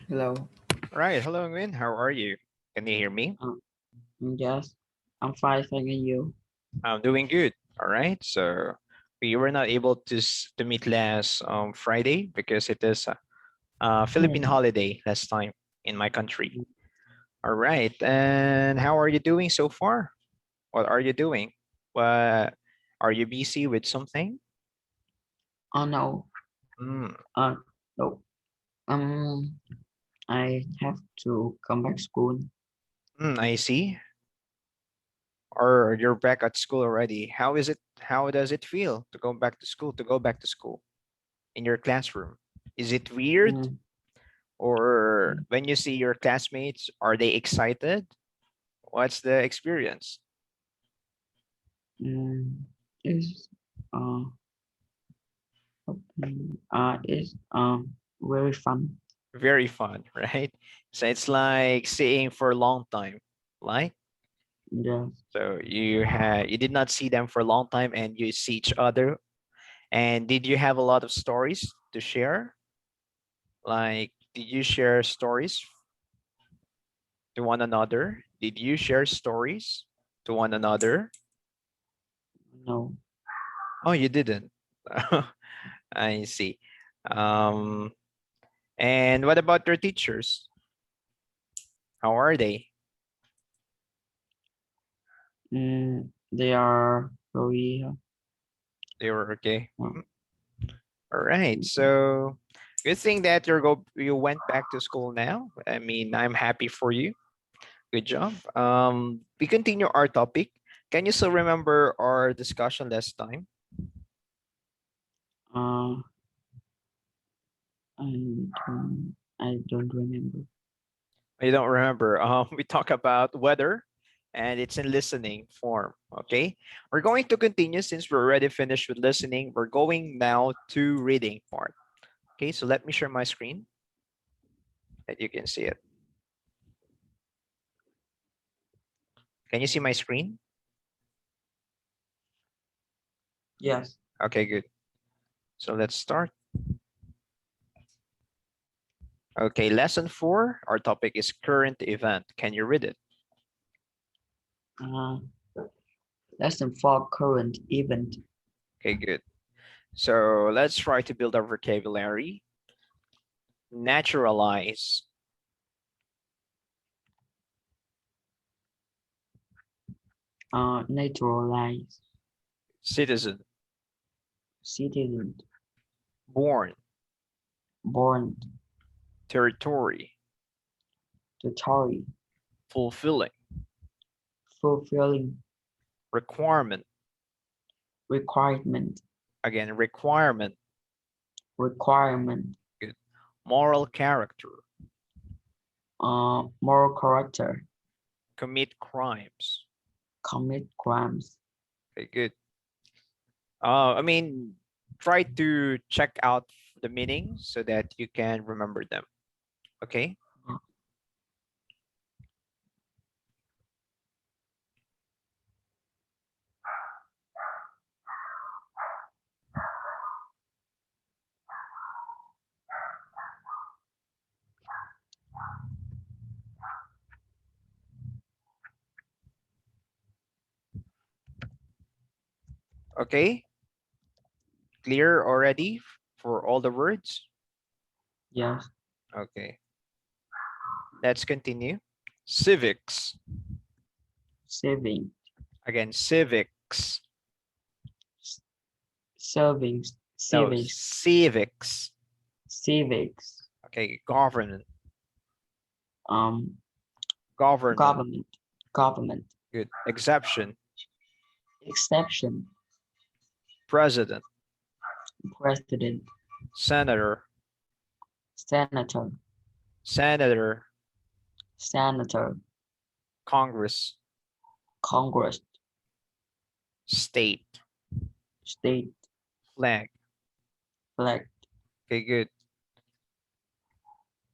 Hello. Right. Hello, Nguyen. How are you? Can you hear me? Um, yes, I'm fine, thanking you. I'm doing good. All right. So we were not able to meet last Friday because it is a Philippine Hmm. holiday last time in my country. All right. And how are you doing so far? What are you doing? What are you busy with something? Oh no, Mm, uh, no. I have to come back school. I see. Or you're back at school already. How is it? How does it feel to go back to school? To go back to school in your classroom? Is it weird? Mm, Or when you see your classmates, are they excited? What's the experience? mm, is uh, is very fun. Very fun, right? So it's like seeing for a long time, like Yes, so you did not see them for a long time and you see each other. And did you have a lot of stories to share? Like, did you share stories to one another? Did you share stories to one another? no. Oh, you didn't. I see. Um, And what about your teachers? How are they? They are very. They were okay. Uh, All right. So good thing that you went back to school now. I mean, I'm happy for you. Good job. We continue our topic. Can you still remember our discussion last time? uh, I I don't remember. You don't remember. We talk about weather and it's in listening form. Okay. We're going to continue since we're already finished with listening. We're going now to reading part. Okay. So let me share my screen that you can see it. Can you see my screen? Yes. Okay, good. So let's start. Okay, lesson 4. Our topic is current event. Can you read it? Uh, Lesson for current event. Okay, good. So let's try to build our vocabulary. Naturalize, Naturalize. citizen, Citizen. born, Born. territory, Territory. fulfilling, Fulfilling. requirement. Requirement. Again, requirement. Requirement. Good. Moral character, Moral character. commit crimes. Commit crimes. Okay, good. I mean, try to check out the meaning so that you can remember them. Okay. Okay. Clear already for all the words? Yes. Okay, let's continue. Civics. Saving. Again, civics. Savings. No, Civics. civics. Civics. Okay, government. Um. Government. Government. Government. Good. Exception. Exception. President. President. Senator. Senator. Senator. Senator. Congress. Congress. State. State. Flag. Flag. Okay, good.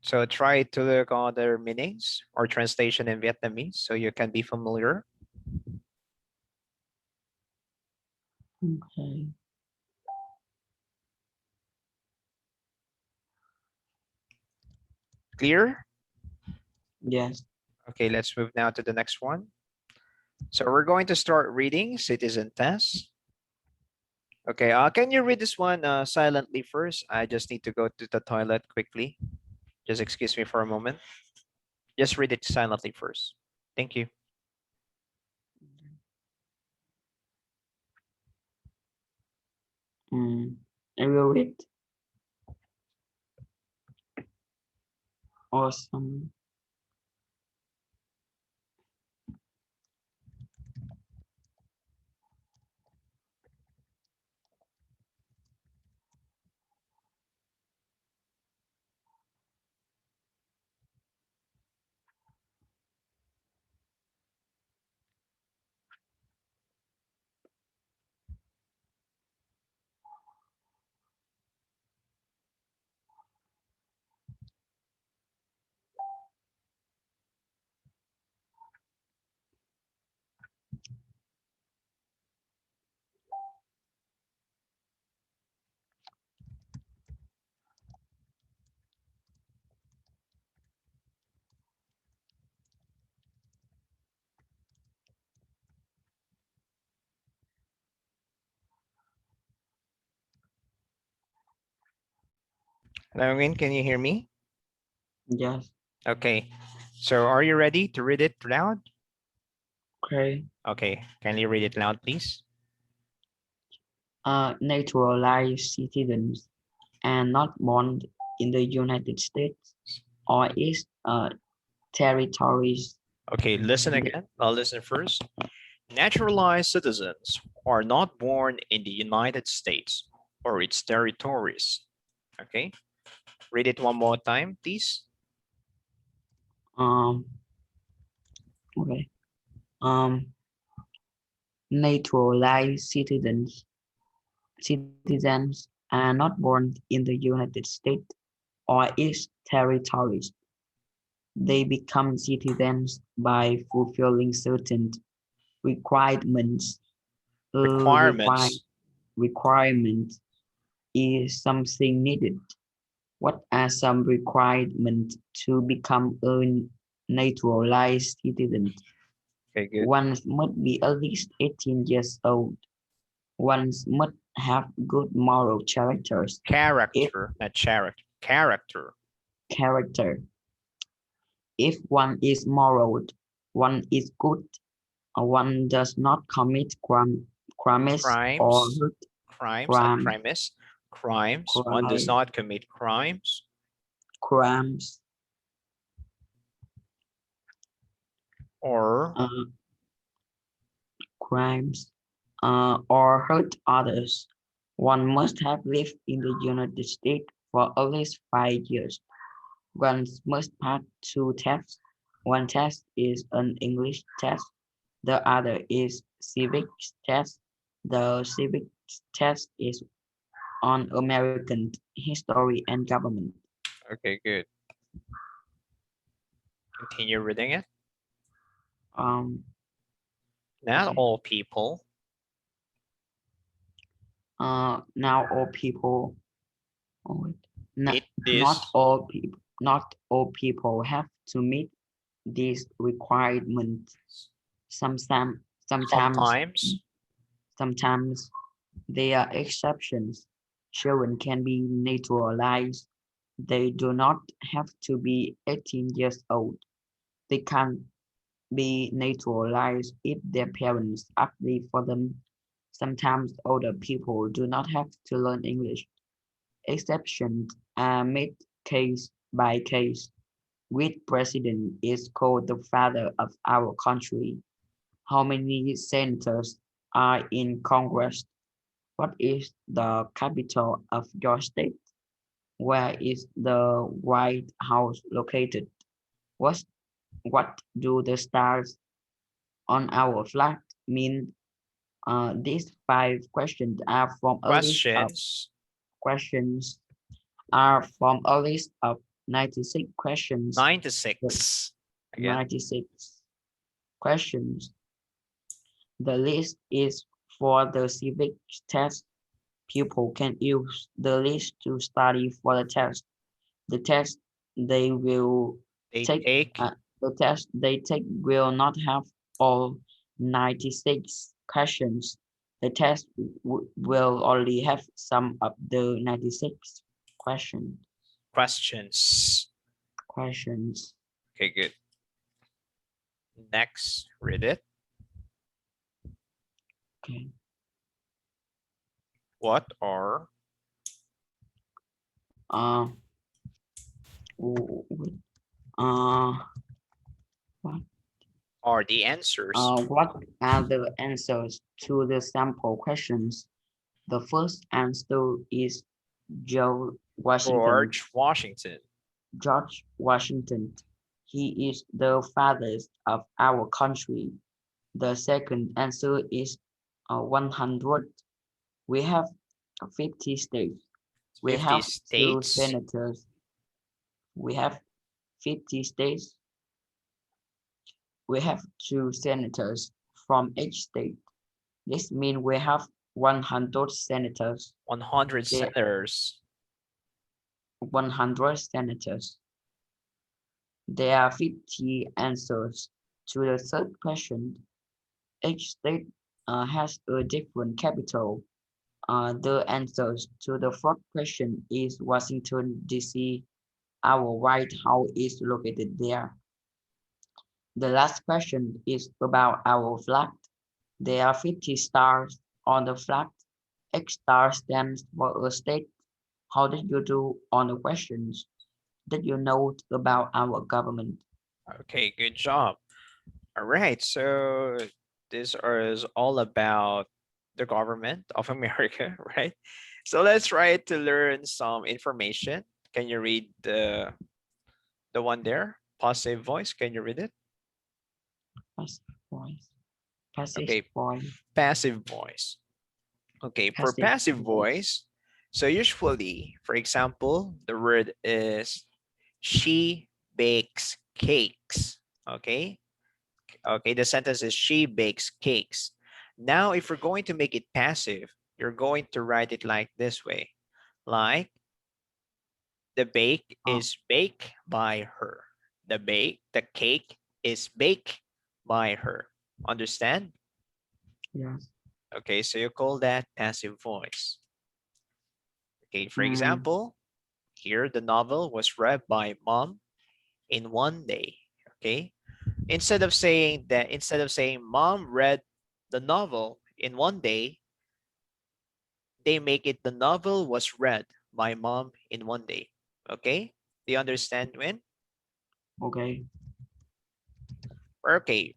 So try to look on their meanings or translation in Vietnamese so you can be familiar. Okay. Clear? Yes. Okay, let's move now to the next one. So we're going to start reading citizen test. Okay, can you read this one silently first? I just need to go to the toilet quickly. Just excuse me for a moment. Just read it silently first. Thank you. I will read. Awesome. Hello, Win, can you hear me? Yes. Okay, so are you ready to read it loud? Okay. Okay, can you read it loud, please? Naturalized citizens and not born in the United States or its territories. Okay, listen again. I'll listen first. Naturalized citizens are not born in the United States or its territories. Okay, read it one more time, please. Um. Okay. Um. Naturalized citizens are not born in the United States or its territories. They become citizens by fulfilling certain requirements. A Requirements. requirement is something needed. What are some requirements to become a naturalized citizen? Okay, good. One must be at least 18 years old. One must have good moral characters. If Character, not character. Character. character, if one is moral, one is good, one does not commit crimes or Crimes. hurt Crimes, not crime, crimes. Crimes. One does crime, not commit crimes. crimes, Or uh, crimes, or hurt others. One must have lived in the United States for at least 5 years. One must pass two tests. One test is an English test. The other is civics test. The civics test is on American history and government. okay, good. Continue reading it. Um, Not okay. all people. Now all people, oh wait, Meet not this. all people have to meet these requirements. Sometimes, sometimes, Sometimes. sometimes there are exceptions. Children can be naturalized. They do not have to be 18 years old. They can be naturalized if their parents apply for them. Sometimes older people do not have to learn English. Exceptions are made case by case. Which president is called the father of our country? How many senators are in Congress? What is the capital of your state? Where is the White House located? What, what do the stars on our flag mean? These five questions are from a list of Questions. questions are from a list of 96 questions. 96. Again. 96 questions. The list is for the civic test. People can use the list to study for the test. The test They will They take take the test they take will not have all 96 questions. The test will only have some of the 96 question questions. questions. Okay, good. Next, read it. Okay. What are Uh, uh, what? the answers? What are the answers to the sample questions? The first answer is Joe Washington. George Washington. George Washington. He is the father of our country. The second answer is 100. We have 50 states. We 50 have two states. senators. We have 50 states. We have two senators from each state. This means we have 100 senators. 100 There senators. 100 senators. There are 50 answers to the third question. Each state has a different capital. The answers to the fourth question is Washington, D.C. Our White House is located there. The last question is about our flag. There are 50 stars on the flag. Each star stands for a state. How did you do on the questions? Did you know about our government? Okay, good job. All right, so this is all about the government of America, right? So let's try to learn some information. Can you read the one there? Passive voice. Can you read it? Passive voice. Passive Okay, voice. passive voice. Okay, for Passive passive voice. voice, so usually, for example, the word is she bakes cakes. Okay. Okay, the sentence is she bakes cakes. Now, if we're going to make it passive, you're going to write it like this way. Like the bake Uh, is baked by her. The cake is baked by her. Understand? yes. Okay, so you call that passive voice. Okay, for Mm, example, here the novel was read by mom in one day. Okay, instead of saying mom read the novel in one day, they make it the novel was read by mom in one day. Okay, do you understand, Win? okay. Okay,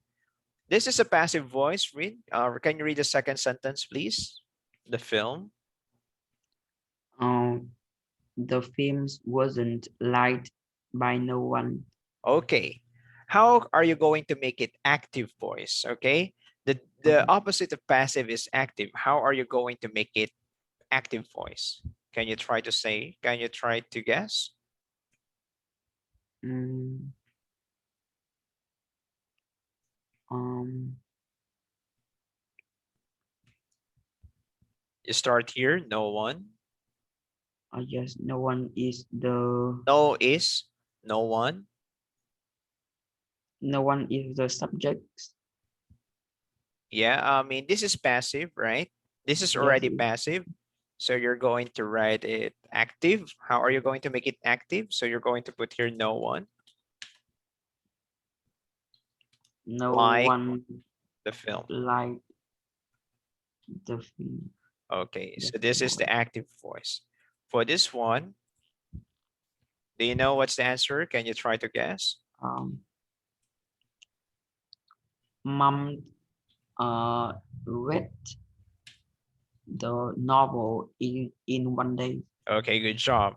this is a passive voice. Read. Can you read the second sentence, please? The film. Um, the films wasn't liked by no one. Okay. How are you going to make it active voice? Okay. The Okay. opposite of passive is active. How are you going to make it active voice? Can you try to say? Can you try to guess? Mm, um, You start here. No one. I guess no one is the No is. No one. no one is the subject. Yeah. I mean, this is passive, right? This is Yes, already passive. So you're going to write it active. How are you going to make it active? So you're going to put here no one, no like one the film. liked the film. Okay, Yes, so this no is the one. active voice. For this one, do you know what's the answer? Can you try to guess? Um, Mom read the novel in one day. Okay, good job.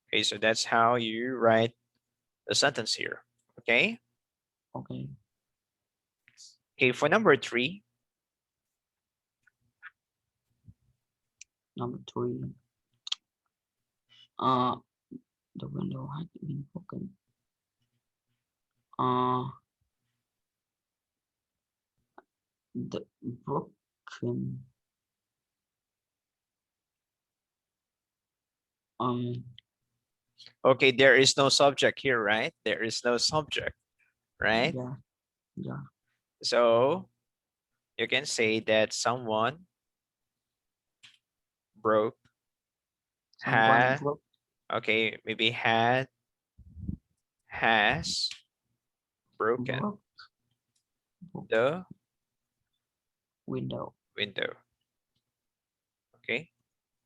Okay, so that's how you write the sentence here. Okay. Okay. Okay, for number three, Number three. Uh, the window had been broken. Uh, the broken. Um, Okay, there is no subject here, right? There is no subject, right? Yeah. Yeah. So you can say that someone broke, Someone had, broke okay, maybe had, has broken broke broke the window. window. Okay,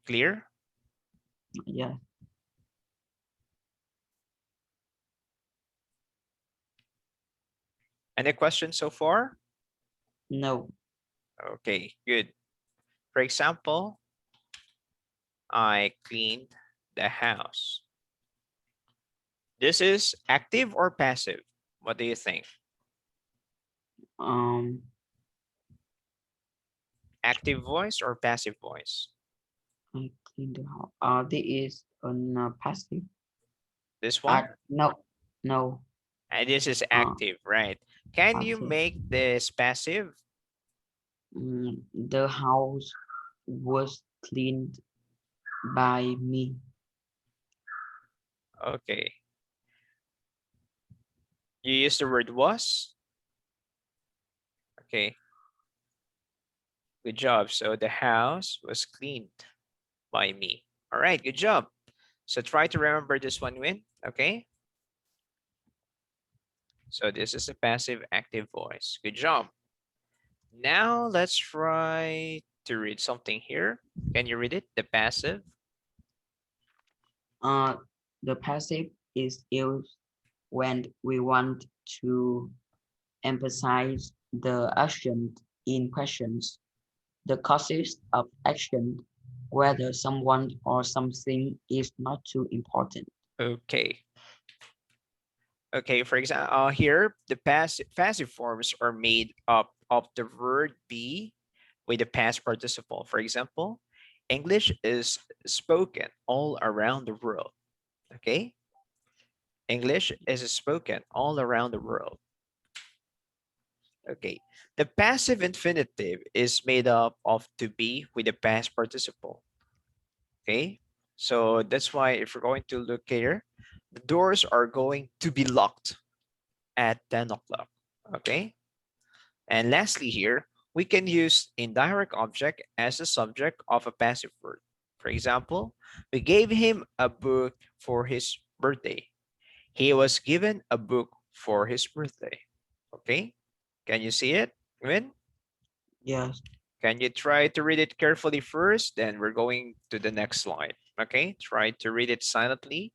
clear? Yeah. Any questions so far? No. Okay, good. For example, I cleaned the house. This is active or passive? What do you think? Um. Active voice or passive voice? I clean the house. This is on passive. This one? No. No. And this is Uh. active, right? Can you Active. make this passive? The house was cleaned by me. Okay. You use the word was? Okay. Good job. So the house was cleaned by me. All right, good job. So try to remember this one, Win. Okay. So this is a passive active voice. Good job. Now let's try to read something here. Can you read it? The passive. Uh, the passive is used when we want to emphasize the action in questions, the causes of action, whether someone or something is not too important. Okay. Okay, for example, here the passive forms are made up of the verb be with the past participle. For example, English is spoken all around the world. Okay, English is spoken all around the world. Okay, the passive infinitive is made up of to be with the past participle. Okay, so that's why if we're going to look here, the doors are going to be locked at 10 o'clock. Okay, and lastly here, we can use indirect object as a subject of a passive word. For example, we gave him a book for his birthday. He was given a book for his birthday. Okay, can you see it, Win? Yes. Can you try to read it carefully first? Then we're going to the next slide. Okay, try to read it silently.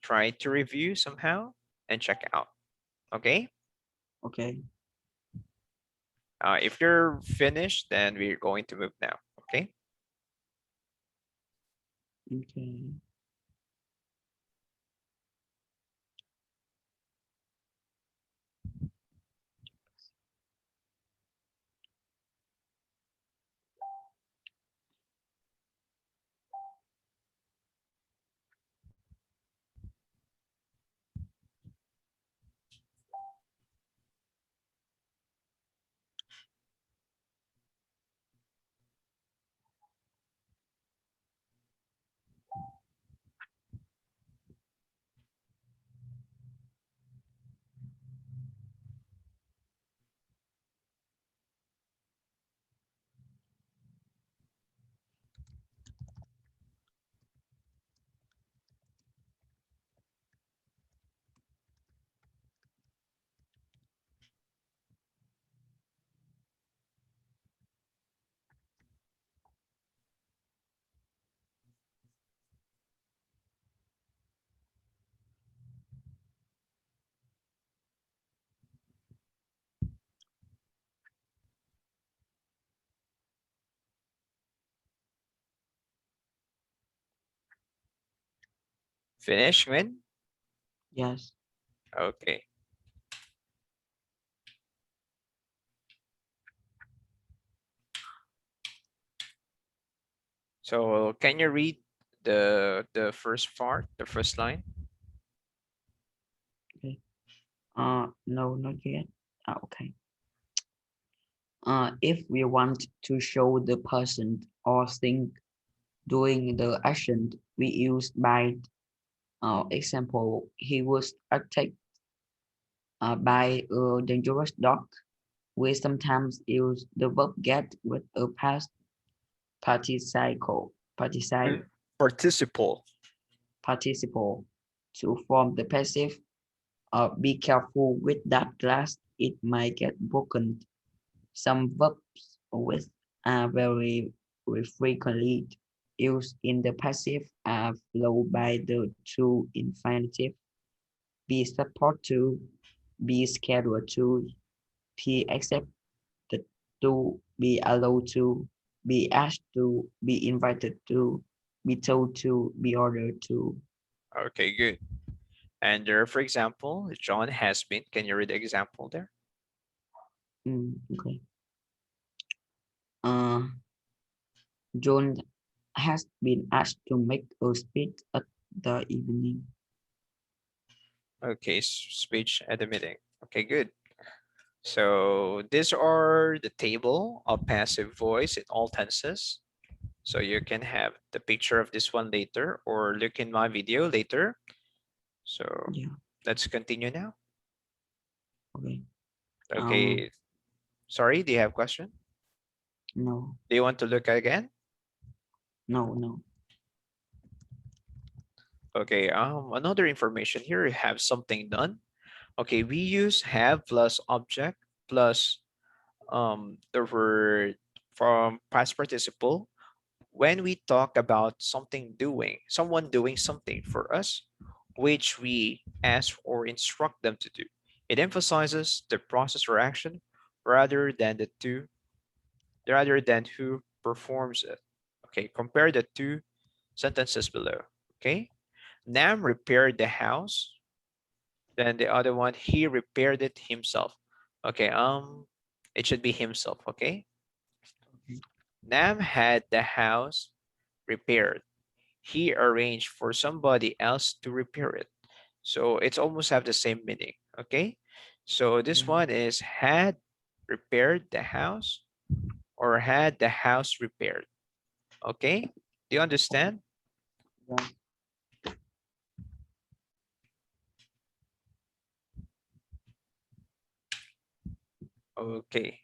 Try to review somehow and check out. Okay, Okay. if you're finished, then we're going to move now. Okay. Okay. Finish, Win? Yes. Okay. So can you read the first part, the first line? Okay. No, not yet. Okay. If we want to show the person or thing doing the action, we use by Example, he was attacked by a dangerous dog. We sometimes use the verb get with a past participle, Mm, participle. participle to form the passive. Be careful with that glass, it might get broken. Some verbs with are very frequently used in the passive are followed by the true infinitive. Be supposed to, be scheduled to, be accepted to, be allowed to, be asked to, be invited to, be told to, be ordered to. Okay, good. And there, for example, John has been. Can you read the example there? Okay. Uh, John has been asked to make a speech at the evening. Okay, speech at the meeting. Okay, good. So these are the table of passive voice in all tenses. So you can have the picture of this one later or look in my video later. So Yeah. let's continue now. Okay. Um. Okay, sorry, do you have question? No. Do you want to look again? No. No. Okay, another information here, we have something done. Okay, we use have plus object plus the word from past participle when we talk about something doing, someone doing something for us, which we ask or instruct them to do. It emphasizes the process or action rather than the two, rather than who performs it. Okay, compare the two sentences below. Okay, Nam repaired the house, then the other one, he repaired it himself. Okay, it should be himself. Okay, Okay. Nam had the house repaired. He arranged for somebody else to repair it. So it's almost have the same meaning. Okay, so this Yeah. one is had repaired the house or had the house repaired. Okay, do you Okay. understand? Yeah. Okay.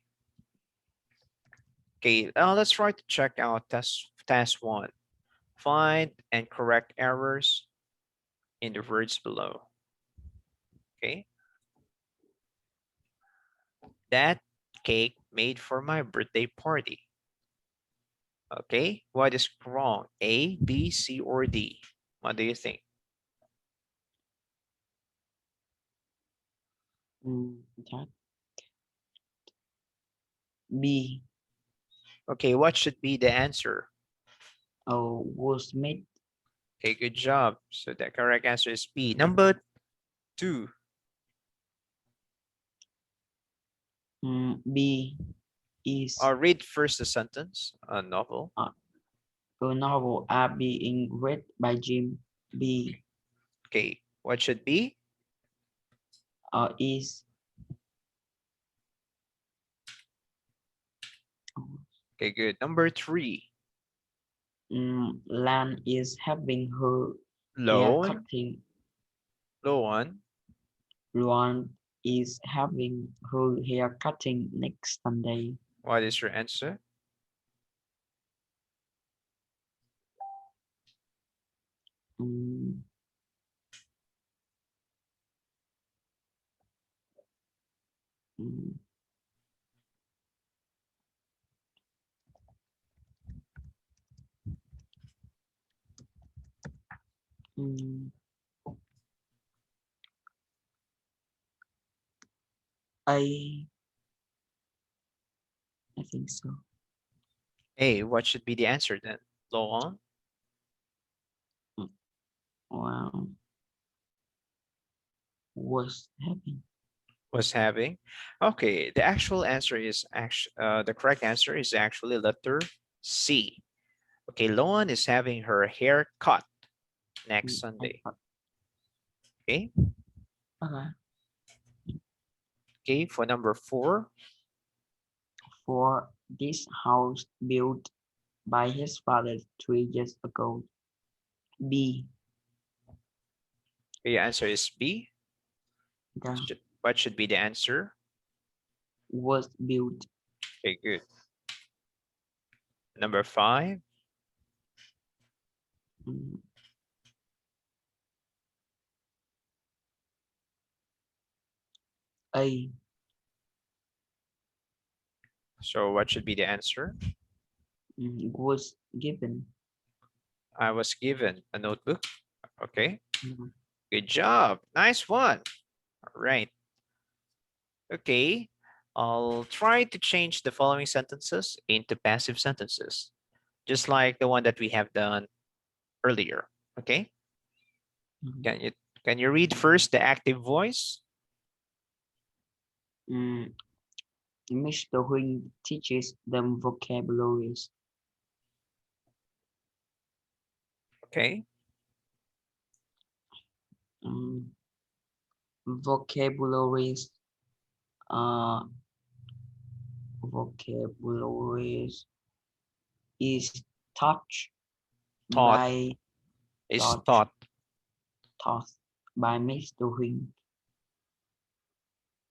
Okay, let's try to check out task one. Find and correct errors in the words below. Okay, that cake made for my birthday party. Okay, what is wrong? A, B, C, or D? What do you think? That B. Okay, what should be the answer? Was made. Okay, good job. So the correct answer is B. Number two. B is Read first the sentence. A novel. uh, a novel are being read by Jim. B Okay, what should be? is Okay, good. Number three. Lan is having her hair Loan. cutting. Loan. Luan is having her hair cutting next Sunday. What is your answer? Mm, mm, mm, I I think so. A, what should be the answer then? Loan Mm, Wow, was having. was having. Okay, the actual answer is the correct answer is actually letter C. Okay, Loan is having her hair cut next I Sunday. thought. Okay, Okay. okay, for number four. For this house built by his father 3 years ago. B Your answer is B. Yeah. What should be the answer? Was built. Okay, good. Number 5. Mm, A. So what should be the answer? Was given. I was given a notebook. Okay, Mm, good job. Nice one. All right. Okay, I'll try to change the following sentences into passive sentences, just like the one that we have done earlier. Okay, mm, can you can you read first the active voice? mm, Mr. Huang teaches them vocabularies. Okay, Mm, Vocabularies. Uh, vocabularies is touch taught by is touch taught. taught by Mr. Huang.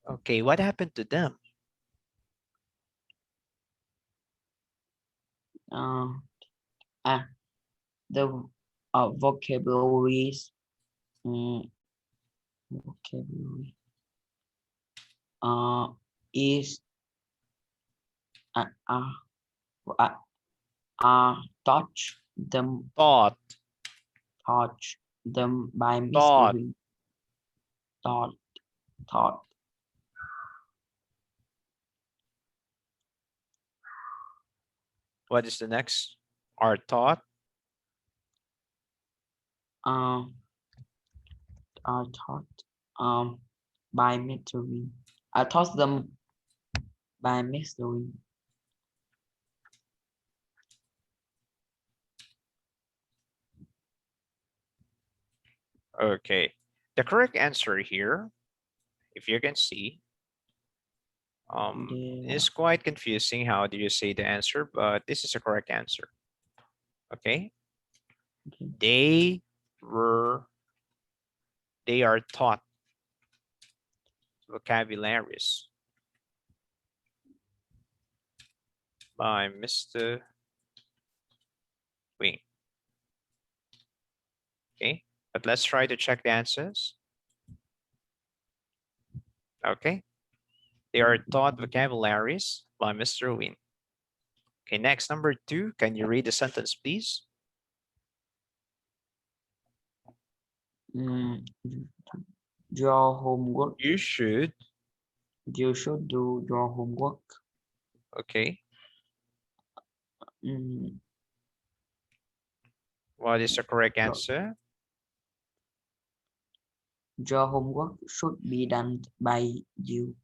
Okay, what happened to them? Uh, ah, the vocabularies. Mm, vocabulary. Uh, is uh, uh, uh, touch them Taught, touch them by Mr. taught. Huang. Thought thought. What is the next? Are taught. Uh, are taught um by Mr. Huang. I taught them by Mr. Huang. Okay, the correct answer here, if you can see, The is quite confusing. How do you say the answer? But this is a correct answer. Okay, okay. they were they are taught vocabularies by Mr. Wing. Okay, but let's try to check the answers. Okay, they are taught vocabularies by Mr. Win. Okay, next, number 2. Can you read the sentence, please? Mm, your homework. You should. You should do your homework. Okay, Mm, what is the correct your, answer? your homework should be done by you.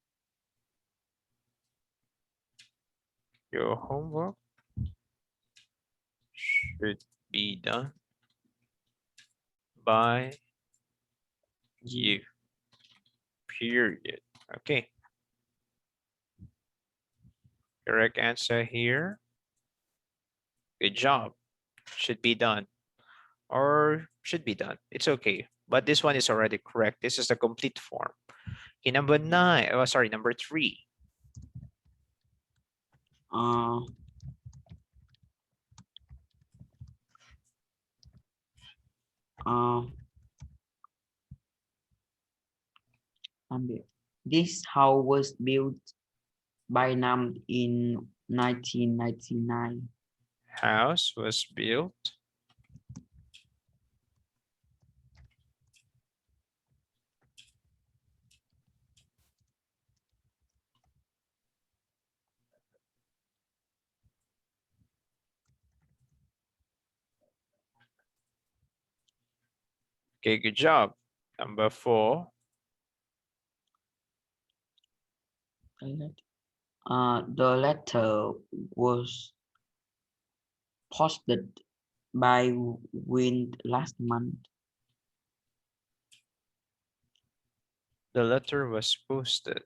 Your homework should be done by You. you. Period. Okay, correct answer here. Good job. Should be done or should be done. It's okay. But this one is already correct. This is the complete form. Okay, number 9. Oh, sorry, number 3. Uh, uh, this house was built by Nam in 1999. House was built. Okay, good job. Number 4. The letter was posted by wind last month. The letter was posted.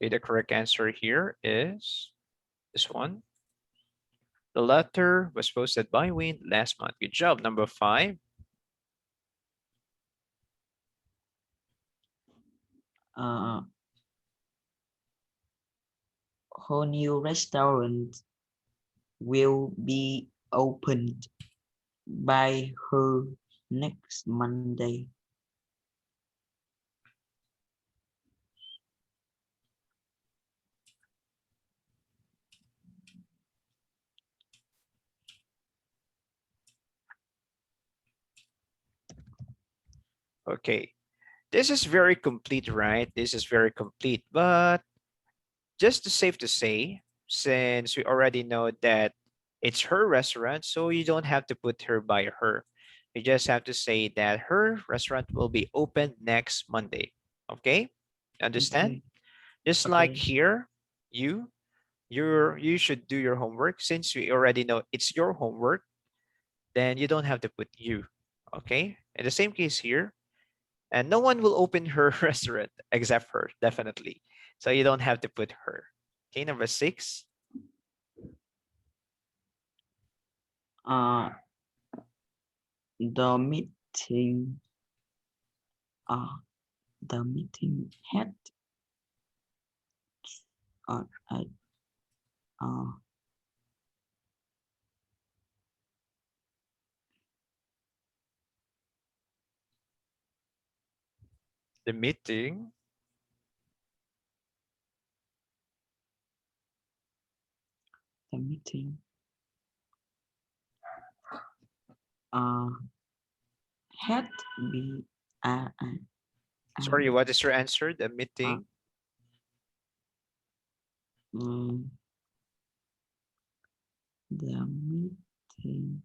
Okay, the correct answer here is this one. The letter was posted by Wayne last month. Good job. Number 5. Uh, her new restaurant will be opened by her next Monday. Okay. This is very complete, right? This is very complete. But just to safe to say, since we already know that it's her restaurant, so you don't have to put her by her. You just have to say that her restaurant will be open next Monday. Okay? Understand? Okay, Just like okay, here, you you should do your homework. Since we already know it's your homework, then you don't have to put you. Okay? In the same case here, and no one will open her restaurant except her, definitely. So you don't have to put her. Okay, number 6. uh, the meeting, uh, the meeting had, uh, I, uh, The meeting the meeting, uh, had be, uh, uh, uh, Sorry, what is your answer? The uh, meeting. mm, the meeting,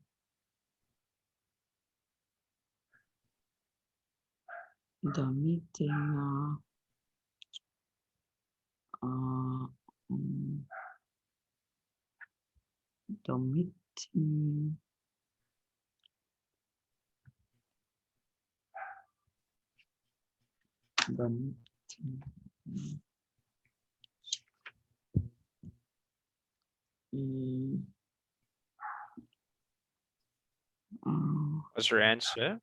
the meeting, uh, mm, the meeting, the meeting, mm, uh, What's your answer?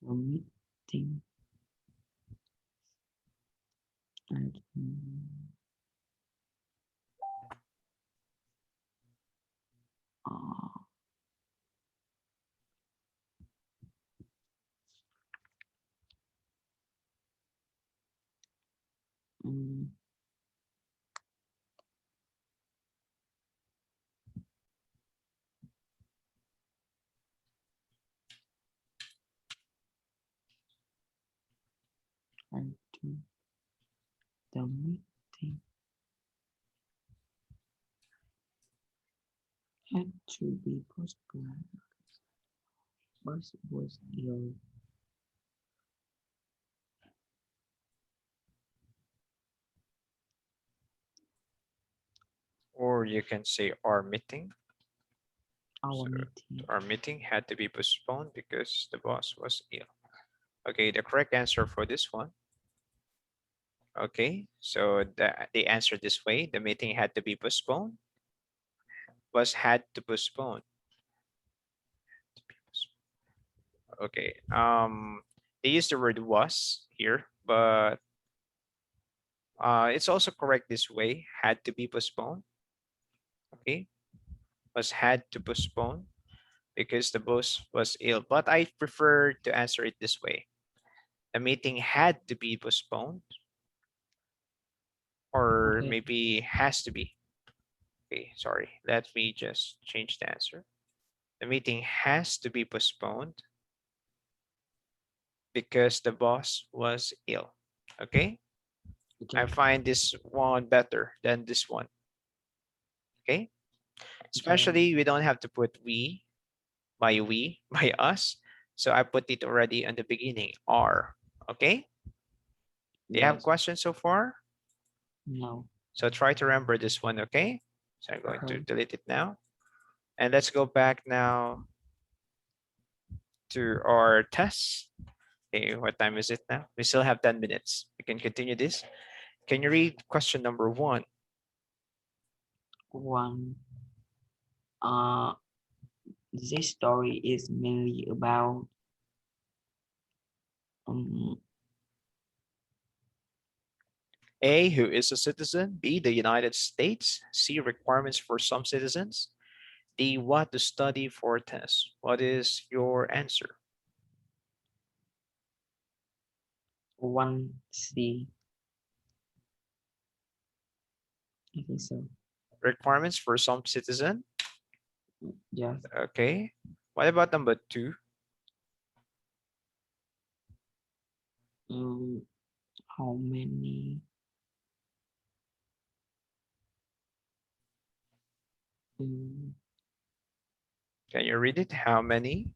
the meeting, and, uh, mm, and the meeting had to be postponed. Was ill. Or you can say our meeting. Our So meeting. our meeting had to be postponed because the boss was ill. Okay, the correct answer for this one. Okay, so they answered this way. The meeting had to be postponed. Was had to postpone. Okay. They use the word was here, but it's also correct this way. Had to be postponed. Okay, was had to postpone because the boss was ill. But I prefer to answer it this way. The meeting had to be postponed, or Okay, maybe has to be. Okay, sorry. Let me just change the answer. The meeting has to be postponed because the boss was ill. Okay, I okay, find this one better than this one. Okay, okay, especially we don't have to put we by us. So I put it already on the beginning, are. Okay, do you have yes, questions so far? no, So try to remember this one. Okay, so I'm going to okay, delete it now. And let's go back now to our test. Okay, what time is it now? We still have 10 minutes. We can continue this. Can you read question number 1? One. Uh, this story is mainly about um, A, who is a citizen? B, the United States? C, requirements for some citizens? D, what to study for tests? What is your answer? 1C. I think so. Requirements for some citizen? Yes. Okay. What about number 2? Um, how many? Um, Can you read it? How many?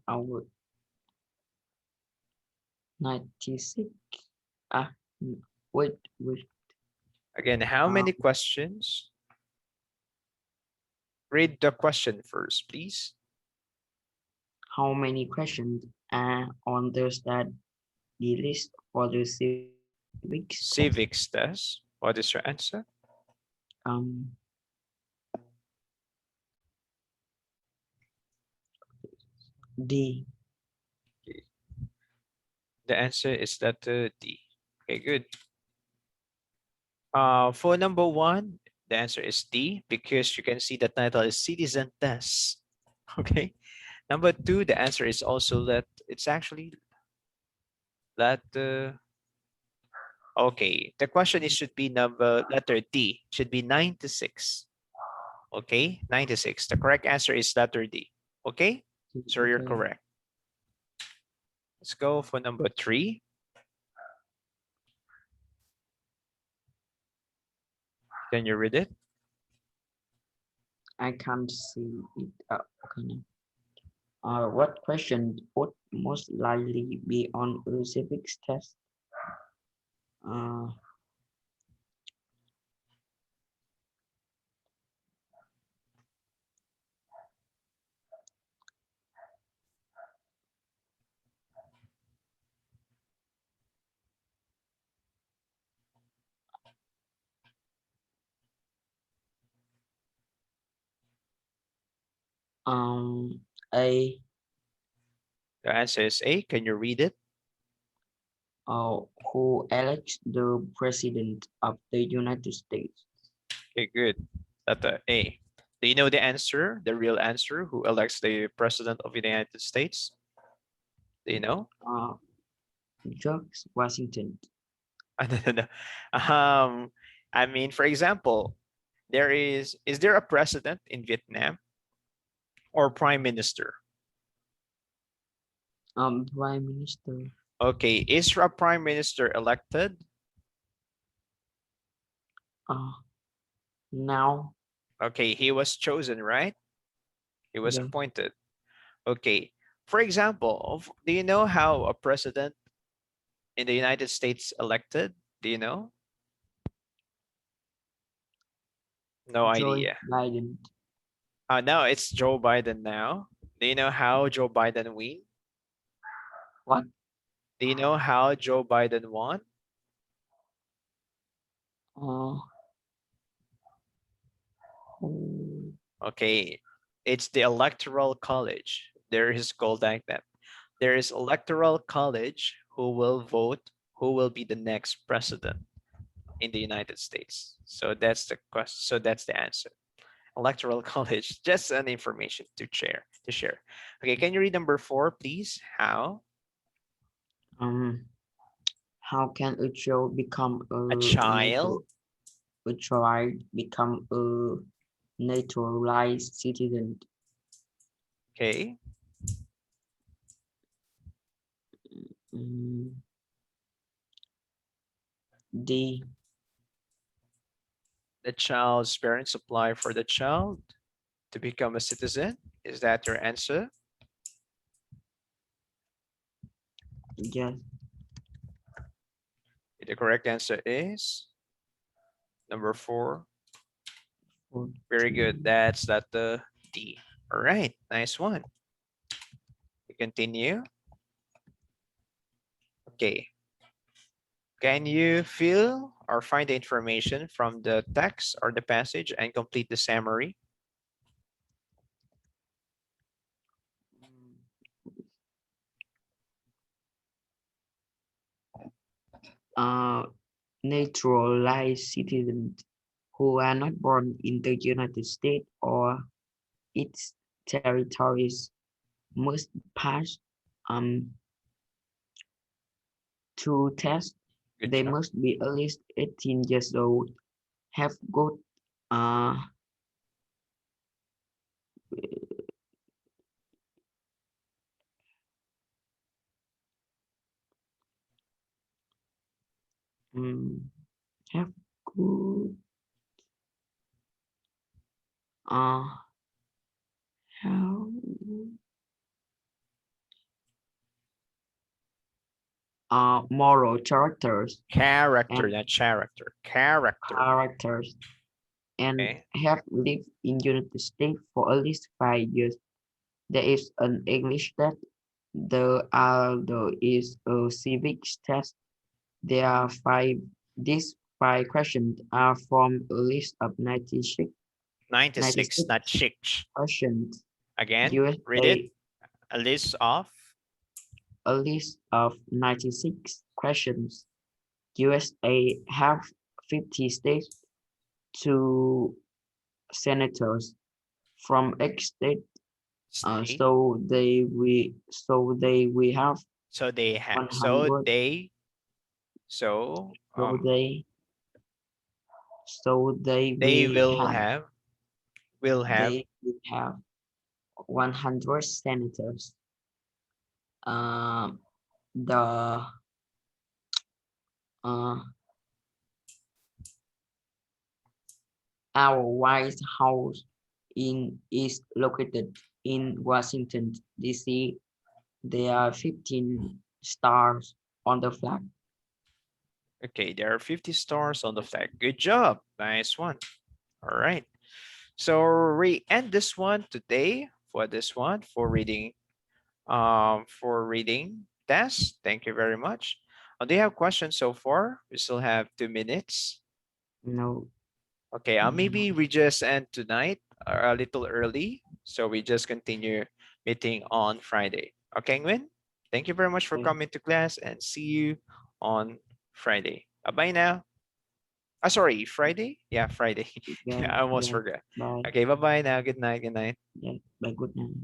our 96. Ah, wait. Again, how Uh, many questions? Read the question first, please. how many questions on there's that the list for the civics test? Civics test. What is your answer? Um, D. Okay. The answer is letter D. Okay, good. For number 1, the answer is D because you can see the title is Citizen Test. Okay. Number 2, the answer is also that it's actually letter. Okay, the question is should be number letter D. Should be 96. Okay, 96. The correct answer is letter D. Okay, so you're Okay, correct. Let's go for number 3. Can you read it? I can't see it. Okay. Now. What question would most likely be on a civics test? Uh, A. The answer is A. Can you read it? Who elects the president of the United States? Okay, good. Letter A. Do you know the answer, the real answer? Who elects the president of the United States? Do you know? Uh, George Washington. No, no, no. Um, I mean, for example, is there a president in Vietnam or prime minister? Prime Minister. Okay, is a prime minister elected? Uh, now. Okay, he was chosen, right? He was Yeah. appointed. Okay, for example, do you know how a president in the United States elected? Do you know? No Joe idea. Biden. Now it's Joe Biden now. Do you know how Joe Biden win? What? Do you know how Joe Biden won? Uh, who? Okay, it's the Electoral College. There is called like that. There is Electoral College who will vote who will be the next president in the United States. So that's the question. So that's the answer. Electoral College. Just an information to share. Okay, can you read number 4, please? How? Um, how can a child become A child. a child become a naturalized citizen? Okay. Mm, D. The child's parents apply for the child to become a citizen. Is that your answer? Yes. The correct answer is number 4. Very good. 14. That's that the D. All right, nice one. We continue. Okay. Can you fill or find the information from the text or the passage and complete the summary? Uh, Naturalized citizens who are not born in the United States or its territories must pass um, two tests. Good They job. must be at least 18 years old, have good uh, mm, have good uh, how, moral characters Character, and not character. Character. characters and Okay. have lived in United States for at least 5 years. There is an English test. The other is a civics test. There are five. These five questions are from a list of 96, 96, 96 not chicks. questions. Again, read it. USA, A list of a list of 96 questions. USA have 50 states, two senators from each state. state. So they we have So they have, 100. so So they so they they we will have have 100 senators. Um, the uh, our White House is located in Washington D.C. There are 15 stars on the flag. okay, there are 50 stars on the flag. Good job. Nice one. All right. So we end this one today for this one for reading test. Thank you very much. Do you have questions so far? We still have 2 minutes. No, Okay, no, maybe we just end tonight a little early. So we just continue meeting on Friday. Okay, Nguyen? Thank you very much for okay, coming to class and see you on Friday. Bye-bye now. Sorry, Friday? Yeah, Friday. yeah, I almost yeah. forgot. Bye. Okay, bye-bye now. Good night. Good night. Yeah, bye. Good night.